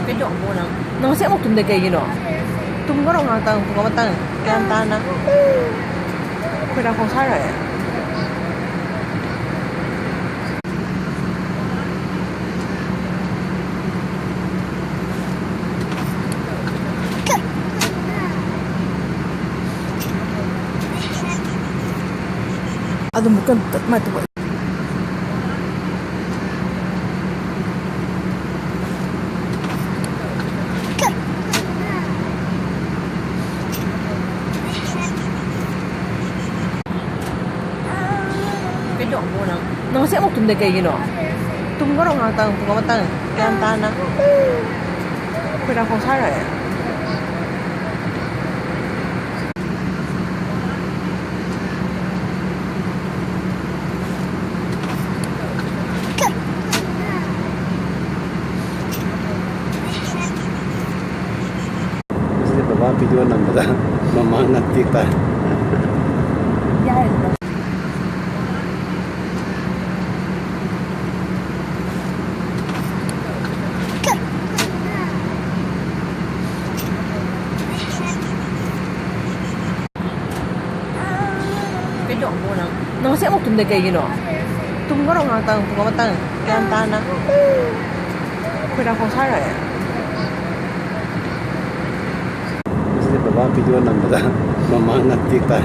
cái chỗ mua nó sẽ một thùng đầy cây gì nữa tum có đồng hàng tầng có một tầng cái ăn tan đó phải đang không sai rồi ಅದು ಮುಖಂತ ಮತ್ತೆ cái chỗ mua nó sẽ một thùng đầy cây gì nữa tum có đồng hàng tầng có một tầng cái ăn tan đó phải đang không sai rồi Baba video nambada mamangat kita. cái chỗ mua nó sẽ một thùng đầy cây gì nữa tum có đồng hàng tầng có một tầng cái ăn tan đó phải đang không sai rồi Baba video nambada mamangat kita.